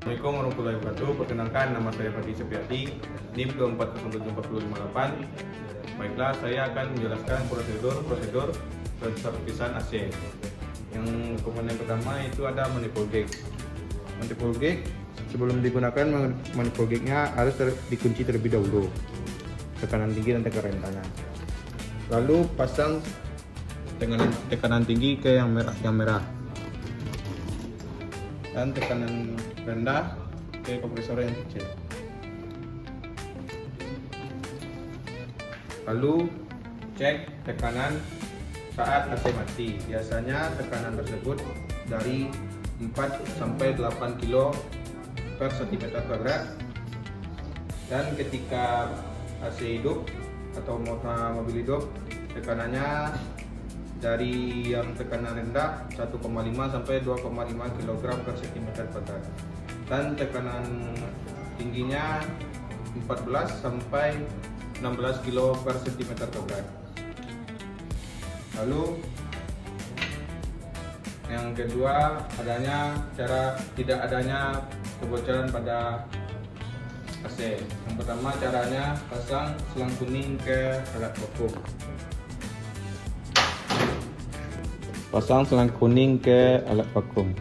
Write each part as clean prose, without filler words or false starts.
Assalamualaikum warahmatullahi wabarakatuh. Perkenalkan, nama saya Fadi Sepiati, NIM 24074008. Baiklah, saya akan menjelaskan prosedur penservisan AC. Yang komponen pertama itu ada manifold gauge. Manifold gauge, sebelum digunakan manifold gauge-nya harus dikunci terlebih dahulu, tekanan tinggi dan tekanan rendah. Lalu pasang tekanan tinggi ke yang merah dan tekanan rendah ke kompresor yang kecil. Lalu cek tekanan saat AC mati. Biasanya tekanan tersebut dari 4 sampai 8 kilo per cm kuadrat, dan ketika AC hidup atau mobil hidup, tekanannya dari yang tekanan rendah 1,5 sampai 2,5 kg per cm kuadrat, dan tekanan tingginya 14 sampai 16 kg per cm kuadrat. Lalu yang kedua, tidak adanya kebocoran pada AC. Yang pertama, caranya pasang selang kuning ke alat vakum. Pasang selang kuning ke alat vakum.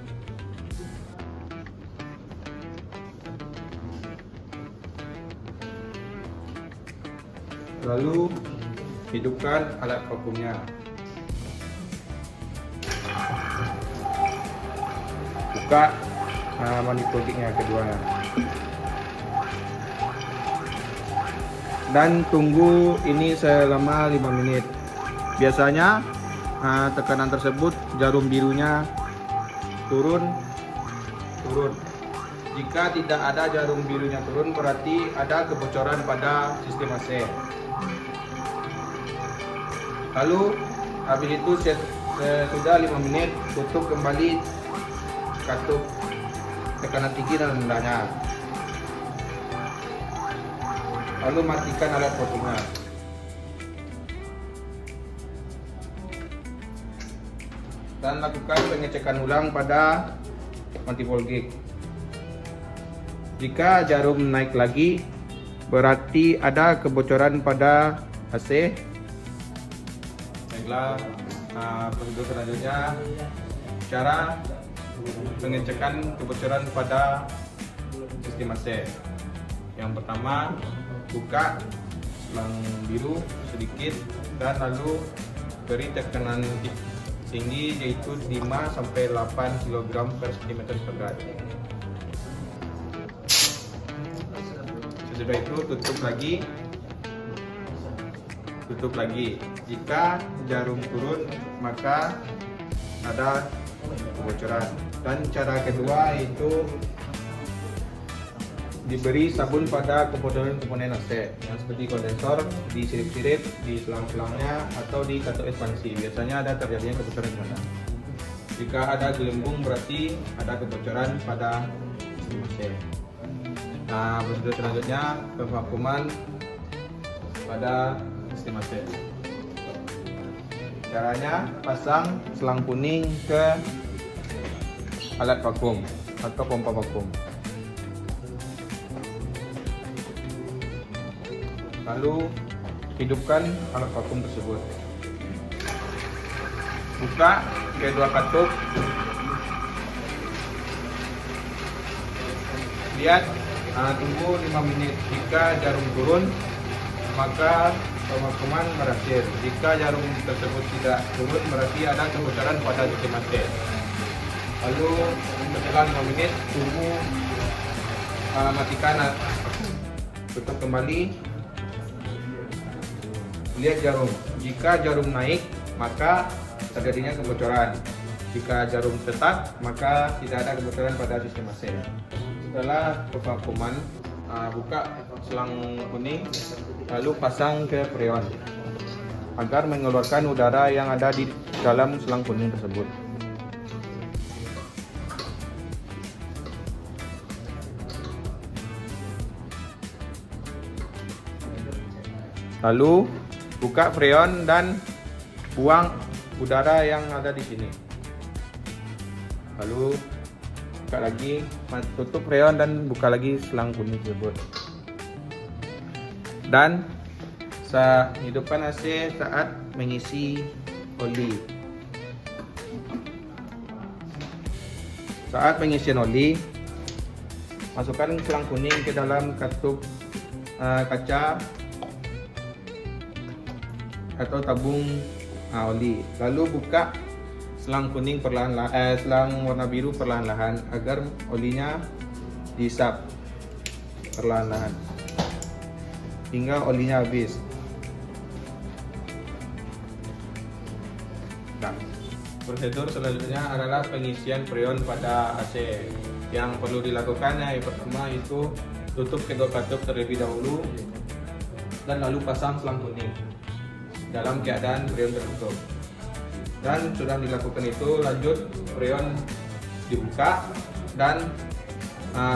Lalu hidupkan alat vakumnya. Buka manifold gauge-nya keduanya. Dan tunggu ini selama 5 menit. Biasanya tekanan tersebut jarum birunya turun. Jika tidak ada jarum birunya turun, berarti ada kebocoran pada sistem AC. Lalu habis itu sudah 5 menit, tutup kembali katup tekanan tinggi dan rendahnya. Lalu matikan alat vakumnya. Dan lakukan pengecekan ulang pada manifold gauge. Jika jarum naik lagi, berarti ada kebocoran pada AC. Baiklah, prosedur selanjutnya cara pengecekan kebocoran pada sistem AC. Yang pertama, buka selang biru sedikit dan lalu beri tekanan tinggi, yaitu 5 sampai 8 kg per cm kuadrat. Sesudah itu tutup lagi. Jika jarum turun, maka ada kebocoran. Dan cara kedua itu diberi sabun pada komponen AC, yang seperti kondensor, di sirip-sirip, di selang-selangnya, atau di katup ekspansi. Biasanya ada terjadinya kebocoran di sana. Jika ada gelembung, berarti ada kebocoran pada sistem AC. Nah, prosedur selanjutnya pemvakuman pada sistem AC. Caranya pasang selang kuning ke alat vakum atau pompa vakum. Lalu hidupkan alat vakum tersebut. Buka kedua katup. Lihat, tunggu 5 menit. Jika jarum turun, maka pemvakuman berhasil. Jika jarum tersebut tidak turun, berarti ada kebocoran pada sistem AC. Lalu setelah 5 menit, tunggu, matikan, tutup kembali. Lihat jarum. Jika jarum naik, maka terjadinya kebocoran. Jika jarum tetap, maka tidak ada kebocoran pada sistem AC. Setelah pemvakuman, buka selang kuning, lalu pasang ke freon agar mengeluarkan udara yang ada di dalam selang kuning tersebut. Lalu buka freon dan buang udara yang ada di sini. Lalu buka lagi, tutup freon dan buka lagi selang kuning tersebut. Dan hidupkan AC saat mengisi oli. Saat pengisian oli, masukkan selang kuning ke dalam katup kaca atau tabung oli. Lalu buka selang kuning selang warna biru perlahan-lahan agar olinya diisap perlahan-lahan hingga olinya habis. Nah, prosedur selanjutnya adalah pengisian freon pada AC. Yang perlu dilakukan yang pertama itu tutup kedua katup terlebih dahulu dan lalu pasang selang kuning dalam keadaan freon tertutup. Dan sudah dilakukan itu, lanjut freon dibuka dan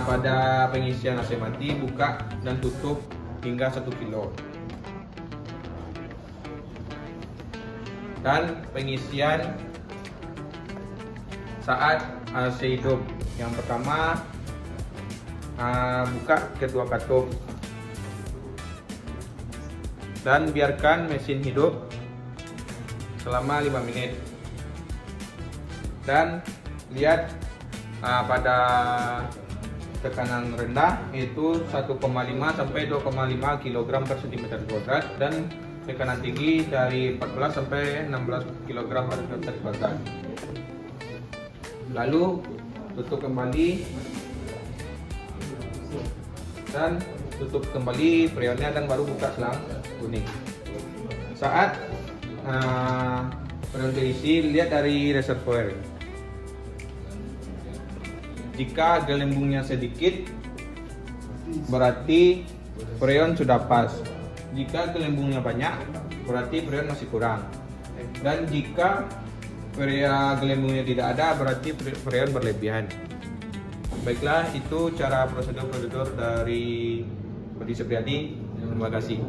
pada pengisian AC mati buka dan tutup hingga 1 kilo. Dan pengisian saat AC hidup, yang pertama buka kedua katup dan biarkan mesin hidup selama 5 menit. Dan lihat pada tekanan rendah itu 1,5 sampai 2,5 kg per cm2 dan tekanan tinggi dari 14 sampai 16 kg per cm2. Lalu tutup kembali dan tutup kembali freonnya dan baru buka selang kuning. Saat freon terisi, lihat dari reservoir. Jika gelembungnya sedikit, berarti freon sudah pas. Jika gelembungnya banyak, berarti freon masih kurang. Dan jika gelembungnya tidak ada, berarti freon berlebihan. Baiklah, itu cara prosedur dari Budi Supriyadi. Terima kasih.